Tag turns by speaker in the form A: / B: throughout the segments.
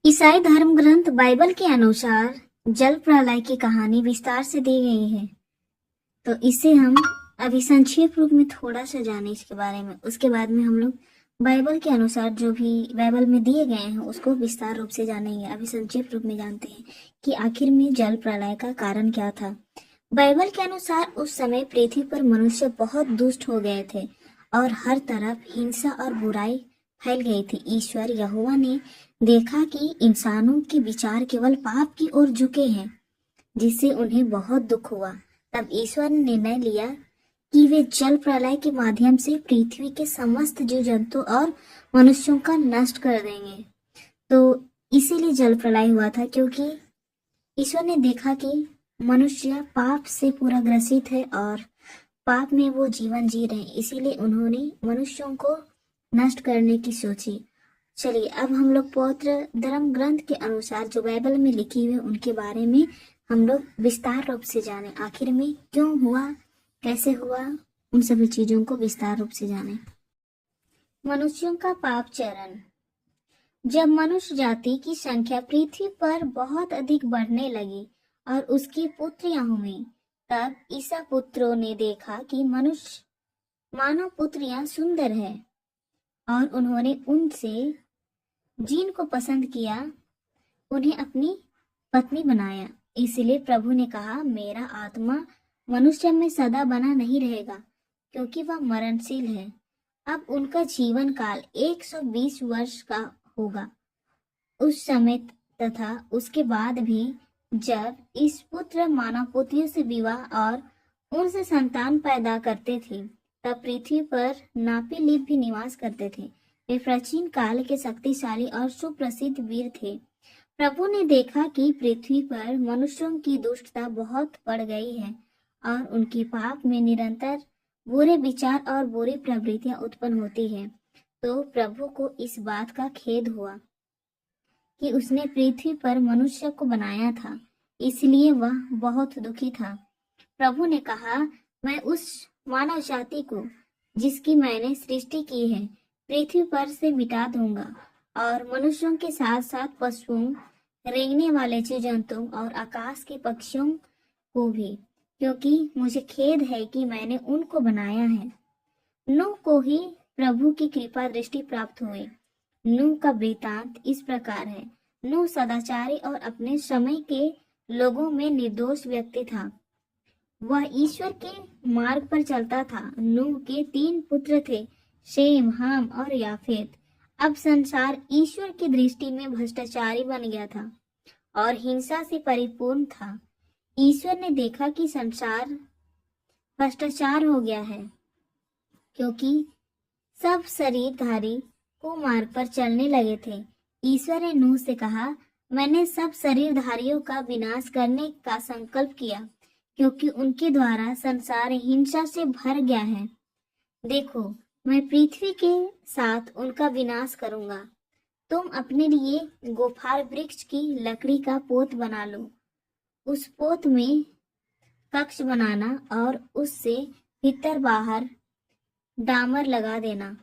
A: ईसाई धर्म ग्रंथ बाइबल के अनुसार जल प्रलय की कहानी विस्तार से दी गई है। तो इसे हम अभी संक्षेप रूप में थोड़ा सा जाने इसके बारे में। उसके बाद में हम लोग बाइबल के अनुसार जो भी बाइबल में दिए गए हैं उसको विस्तार रूप से जानेंगे। अभी संक्षेप रूप में जानते हैं कि आखिर में जल प्रलय का कारण क्या था। बाइबल के अनुसार उस समय पृथ्वी पर मनुष्य बहुत दुष्ट हो गए थे और हर तरफ हिंसा और बुराई फैल गई थी। ईश्वर यहोवा ने देखा कि इंसानों के विचार केवल पाप की ओर झुके हैं, जिससे उन्हें बहुत दुख हुआ। तब ईश्वर ने निर्णय लिया कि वे जल प्रलय के माध्यम से पृथ्वी के समस्त जीव जंतु और मनुष्यों का नष्ट कर देंगे। तो इसीलिए जल प्रलय हुआ था, क्योंकि ईश्वर ने देखा कि मनुष्य पाप से पूरा ग्रसित है और पाप में वो जीवन जी रहे हैं। इसीलिए उन्होंने मनुष्यों को नष्ट करने की सोची। चलिए अब हम लोग पवित्र धर्म ग्रंथ के अनुसार जो बाइबल में लिखी हुई उनके बारे में हम लोग विस्तार रूप से जाने। आखिर में क्यों हुआ, कैसे हुआ, उन सभी चीजों को विस्तार रूप से जाने। मनुष्यों का पाप चरण। जब मनुष्य जाति की संख्या पृथ्वी पर बहुत अधिक बढ़ने लगी और उसकी पुत्रियां हुई, तब ईसा पुत्रों ने देखा कि मनुष्य मानव पुत्रियां सुंदर है और उन्होंने उनसे जिनको पसंद किया उन्हें अपनी पत्नी बनाया। इसलिए प्रभु ने कहा, मेरा आत्मा मनुष्य में सदा बना नहीं रहेगा, क्योंकि वह मरणशील है। अब उनका जीवन काल 120 वर्ष का होगा। उस समय तथा उसके बाद भी जब इस पुत्र मानव पुत्रियों से विवाह और उनसे संतान पैदा करते थे, तब पृथ्वी पर नापी लिप भी निवास करते थे। वे प्राचीन काल के शक्तिशाली और सुप्रसिद्ध वीर थे। प्रभु ने देखा कि पृथ्वी पर मनुष्यों की दुष्टता बहुत बढ़ गई है और उनके पाप में निरंतर बुरे विचार और बुरी प्रवृत्तियां उत्पन्न होती है। तो प्रभु को इस बात का खेद हुआ कि उसने पृथ्वी पर मनुष्य को बनाया था, इसलिए वह बहुत दुखी था। प्रभु ने कहा, मैं उस मानव जाति को जिसकी मैंने सृष्टि की है पृथ्वी पर से मिटा दूंगा और मनुष्यों के साथ साथ पशुओं, रेंगने वाले जीव जंतुओं और आकाश के पक्षियों को भी, क्योंकि मुझे खेद है कि मैंने उनको बनाया है। नूह को ही प्रभु की कृपा दृष्टि प्राप्त हुई। नूह का वृतांत इस प्रकार है। नूह सदाचारी और अपने समय के लोगों में निर्दोष व्यक्ति था। वह ईश्वर के मार्ग पर चलता था। नूह के 3 पुत्र थे, शेम, हाम और याफेत। अब संसार ईश्वर की दृष्टि में भ्रष्टाचारी बन गया था और हिंसा से परिपूर्ण था। ईश्वर ने देखा कि संसार भ्रष्टाचार हो गया है, क्योंकि सब शरीरधारी कुमार्ग पर चलने लगे थे। ईश्वर ने नूह से कहा, मैंने सब शरीरधारियों का विनाश करने का संकल्प किया, क्योंकि उनके द्वारा संसार हिंसा से भर गया है। देखो, मैं पृथ्वी के साथ उनका विनाश करूंगा। तुम अपने लिए गोफार वृक्ष की लकड़ी का पोत बना लो। उस पोत में कक्ष बनाना और उससे भीतर बाहर डामर लगा देना।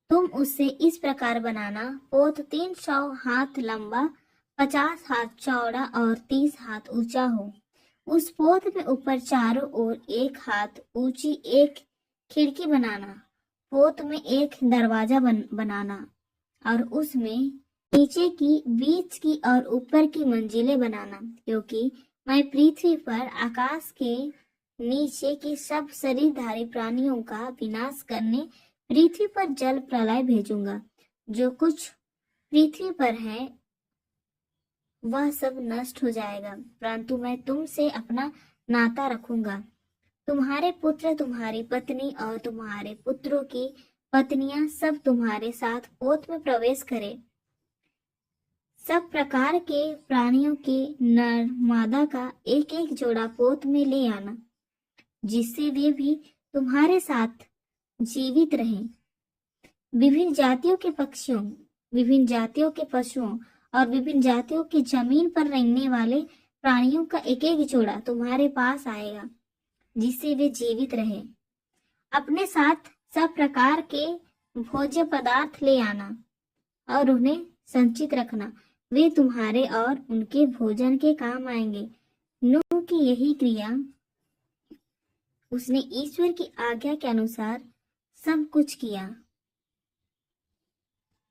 A: तुम उससे इस प्रकार बनाना, पोत 300 हाथ लंबा, 50 हाथ चौड़ा और 30 हाथ ऊंचा हो। उस पोत में ऊपर चारों ओर 1 हाथ ऊंची एक खिड़की बनाना। पोत में एक दरवाजा बनाना और उसमें नीचे की, बीच की और ऊपर की मंजिलें बनाना, क्योंकि मैं पृथ्वी पर आकाश के नीचे के सब शरीरधारी प्राणियों का विनाश करने पृथ्वी पर जल प्रलय भेजूंगा। जो कुछ पृथ्वी पर है वह सब नष्ट हो जाएगा, परंतु मैं तुमसे अपना नाता रखूंगा। तुम्हारे पुत्र, तुम्हारी पत्नी और तुम्हारे पुत्रों की पत्नियां सब तुम्हारे साथ पोत में प्रवेश करें। सब प्रकार के प्राणियों के नर मादा का एक एक जोड़ा पोत में ले आना, जिससे वे भी तुम्हारे साथ जीवित रहें। विभिन्न जातियों के पक्षियों, विभिन्न जातियों के पशुओं और विभिन्न जातियों की जमीन पर रेंगने वाले प्राणियों का एक एक जोड़ा तुम्हारे पास आएगा, जिससे वे जीवित रहे। अपने साथ सब प्रकार के भोज्य पदार्थ ले आना और उन्हें संचित रखना, वे तुम्हारे और उनके भोजन के काम आएंगे। नूह की यही क्रिया, उसने ईश्वर की आज्ञा के अनुसार सब कुछ किया।